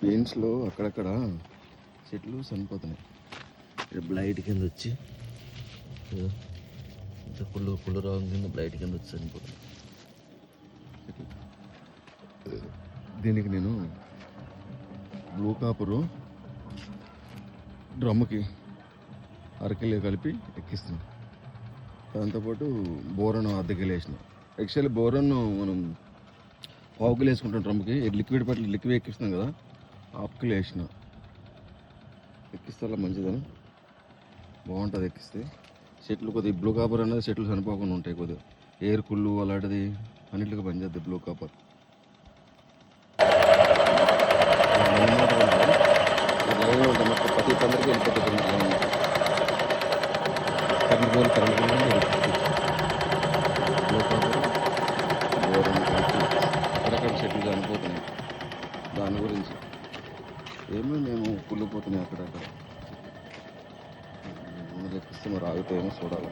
పెయిన్స్లో అక్కడక్కడ చెట్లు చనిపోతున్నాయి. బ్లైట్ కింద వచ్చి కుళ్ళు రోగం కింద బ్లైట్ కింద వచ్చి చనిపోతున్నాయి. దీనికి నేను బ్లూ కాపరు డ్రమ్ముకి అరకిలో కలిపి ఎక్కిస్తున్నాను. దాంతోపాటు బోరన్ అద్దెకిలో వేసిన. యాక్చువల్లీ బోరన్ మనం పావుకిలో వేసుకుంటాం డ్రమ్కి. లిక్విడ్ పట్ల లిక్విడ్ ఎక్కిస్తున్నాం కదా, హాఫ్ కిలో వేసిన. ఎక్కిస్తే అలా మంచిదని బాగుంటుంది. ఎక్కిస్తే చెట్లు కొద్దిగా బ్లూ కాపర్ అనేది చెట్లు చనిపోకుండా ఉంటాయి. కొద్దిగా ఎయిర్ కుళ్ళు అలాంటిది అన్నింటికి పనిచేద్ది బ్లూ కాపర్. ప్రతి పందరికి వెళ్ళిపోతుంది. కరెంట్ పోల్ బ్లూ కాపర్ అక్కడక్కడ చెట్లు చనిపోతున్నాయి. దాని గురించి మేము కుళ్ళిపోతున్నాయి అక్కడక్కడ. ఎక్కిస్తే మరి ఆగుతాయేమో చూడాలి.